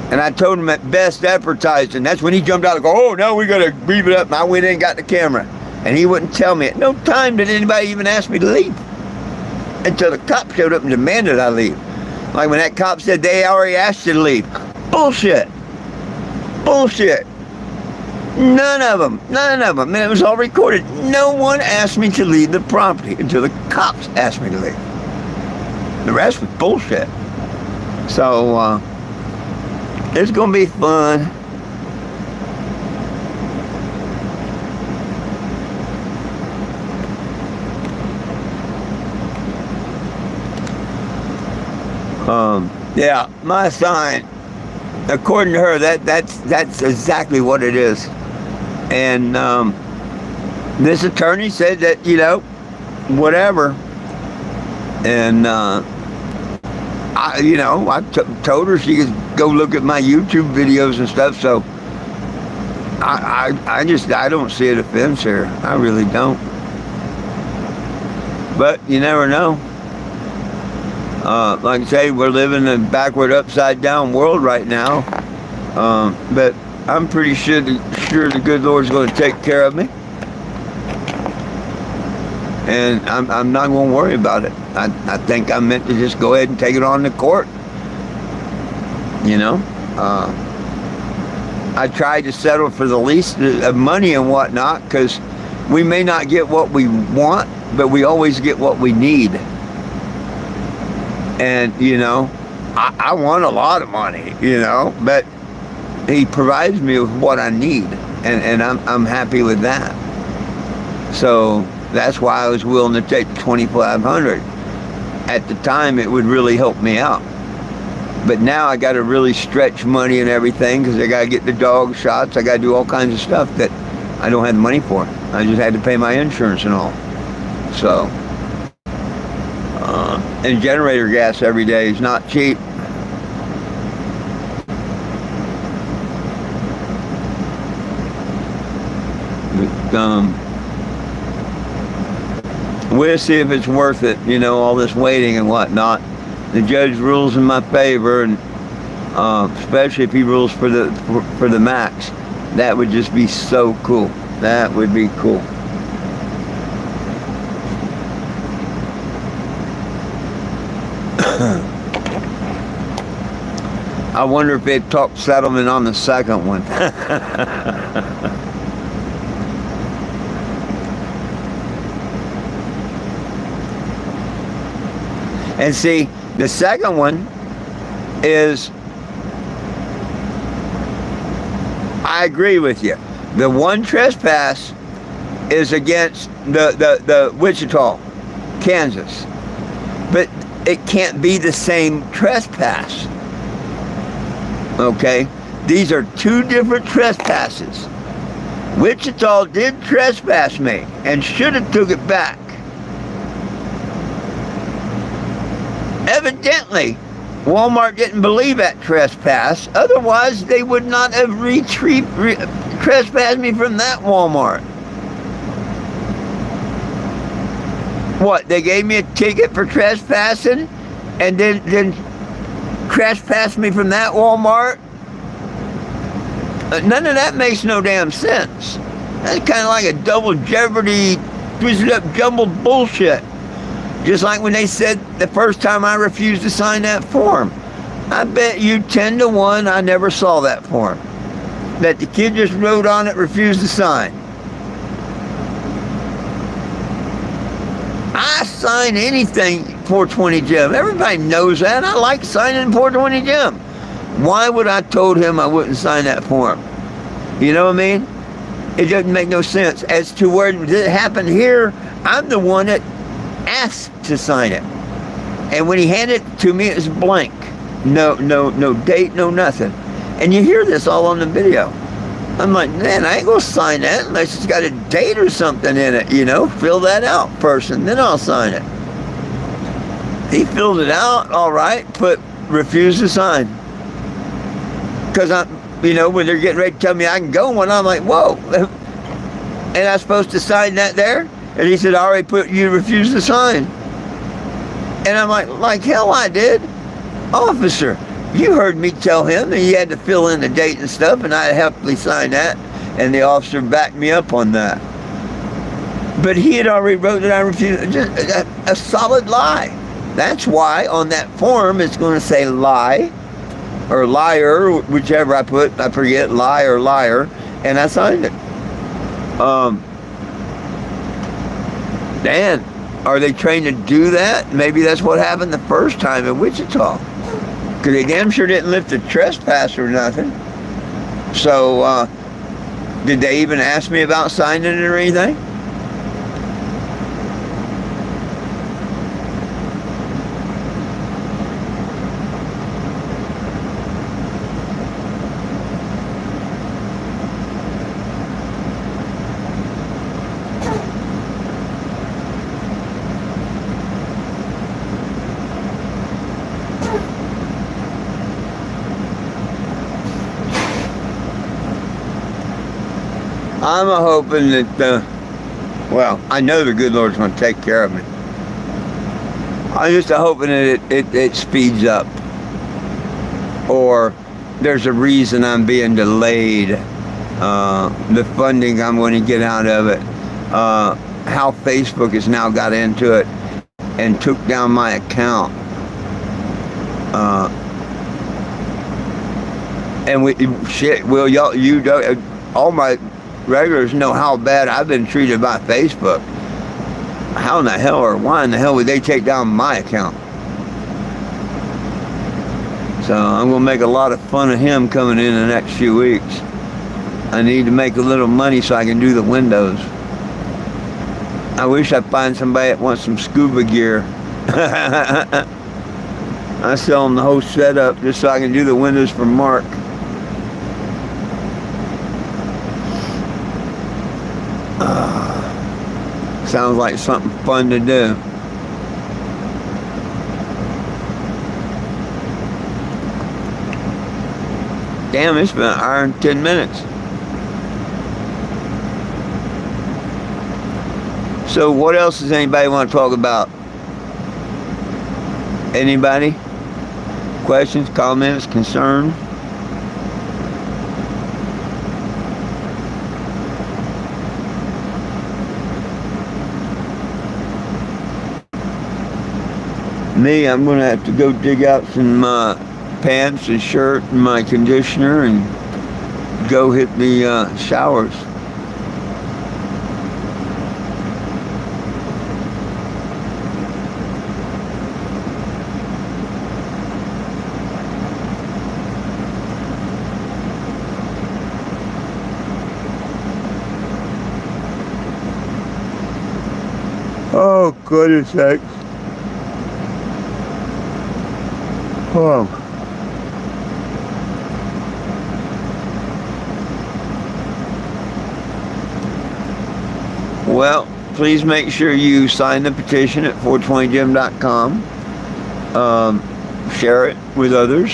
And I told him at best advertising. That's when he jumped out and go, oh, now we got to beef it up. And I went in and got the camera. And he wouldn't tell me. At no time did anybody even ask me to leave. Until the cop showed up and demanded I leave. Like when that cop said they already asked you to leave. Bullshit. Bullshit. None of them. And it was all recorded. No one asked me to leave the property until the cops asked me to leave. The rest was bullshit. So, it's going to be fun. Yeah, my sign, according to her, that's exactly what it is. And this attorney said that, you know, whatever. And I told her she could go look at my YouTube videos and stuff. So I don't see an offense here. I really don't. But you never know. Like I say, we're living in a backward, upside down world right now. But I'm pretty sure the good Lord's going to take care of me. And I'm not going to worry about it. I think I'm meant to just go ahead and take it on to court. You know? I tried to settle for the least of money and whatnot, because we may not get what we want, but we always get what we need. And, you know, I want a lot of money, you know, but he provides me with what I need, and I'm happy with that. So that's why I was willing to take $2,500. At the time, it would really help me out. But now I got to really stretch money and everything, because I got to get the dog shots. I got to do all kinds of stuff that I don't have the money for. I just had to pay my insurance and all. So, and generator gas every day is not cheap. But, we'll see if it's worth it, all this waiting and whatnot. The judge rules in my favor, and especially if he rules for the max. That would just be so cool. That would be cool. I wonder if they've talked settlement on the second one. And see, the second one is, I agree with you. The one trespass is against the Wichita, Kansas. But it can't be the same trespass. Okay? These are two different trespasses. Wichita did trespass me and should have took it back. Evidently, Walmart didn't believe that trespass. Otherwise, they would not have trespassed me from that Walmart. What? They gave me a ticket for trespassing and then trespassed me from that Walmart? None of that makes no damn sense. That's kind of like a double jeopardy, twisted up, jumbled bullshit. Just like when they said the first time I refused to sign that form. I bet you 10 to 1 I never saw that form. That the kid just wrote on it, refused to sign. I sign anything 420 Jim. Everybody knows that. I like signing 420 Jim. Why would I told him I wouldn't sign that form? You know what I mean? It doesn't make no sense. As to where it happened here, I'm the one that asked to sign it. And when he handed it to me, it was blank. No date, no nothing. And you hear this all on the video. I'm like, man, I ain't gonna sign that unless it's got a date or something in it, Fill that out first and then I'll sign it. He filled it out, all right, but refused to sign. Because when they're getting ready to tell me I can go one, I'm like, whoa. And I'm supposed to sign that there? And he said, I already put you refused to sign. And I'm like hell I did. Officer, you heard me tell him that he had to fill in the date and stuff, and I happily signed that. And the officer backed me up on that. But he had already wrote that I refused. Just a solid lie. That's why on that form it's going to say lie or liar, whichever I put. I forget, lie or liar. And I signed it. Dan, are they trained to do that? Maybe that's what happened the first time in Wichita. Because they damn sure didn't lift the trespass or nothing. So, did they even ask me about signing it or anything? I'm hoping that, I know the good Lord's going to take care of me. I'm just hoping that it speeds up. Or there's a reason I'm being delayed. The funding I'm going to get out of it. How Facebook has now got into it and took down my account. All my regulars know how bad I've been treated by Facebook. How in the hell or why in the hell would they take down my account? So I'm going to make a lot of fun of him coming in the next few weeks. I need to make a little money so I can do the windows. I wish I'd find somebody that wants some scuba gear. I sell them the whole setup just so I can do the windows for Mark. Sounds like something fun to do. Damn, it's been an hour and 10 minutes. So what else does anybody want to talk about? Anybody? Questions, comments, concerns? Me, I'm going to have to go dig out some pants and shirt and my conditioner and go hit the showers. Oh, goodness sakes. Oh. Well, please make sure you sign the petition at 420gym.com. Share it with others.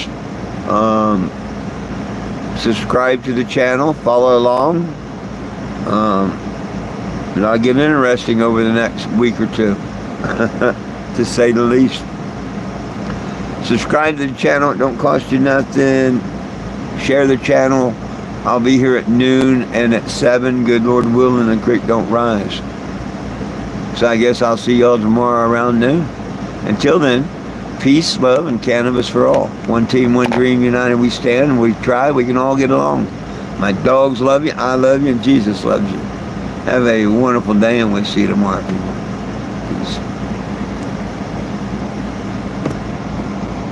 Subscribe to the channel. Follow along. It'll get interesting over the next week or two, to say the least. Subscribe to the channel. It don't cost you nothing. Share the channel. I'll be here at noon and at 7. Good Lord willing, the creek don't rise. So I guess I'll see y'all tomorrow around noon. Until then, peace, love, and cannabis for all. One team, one dream, united we stand, and we try, we can all get along. My dogs love you, I love you, and Jesus loves you. Have a wonderful day, and we'll see you tomorrow, people. Peace.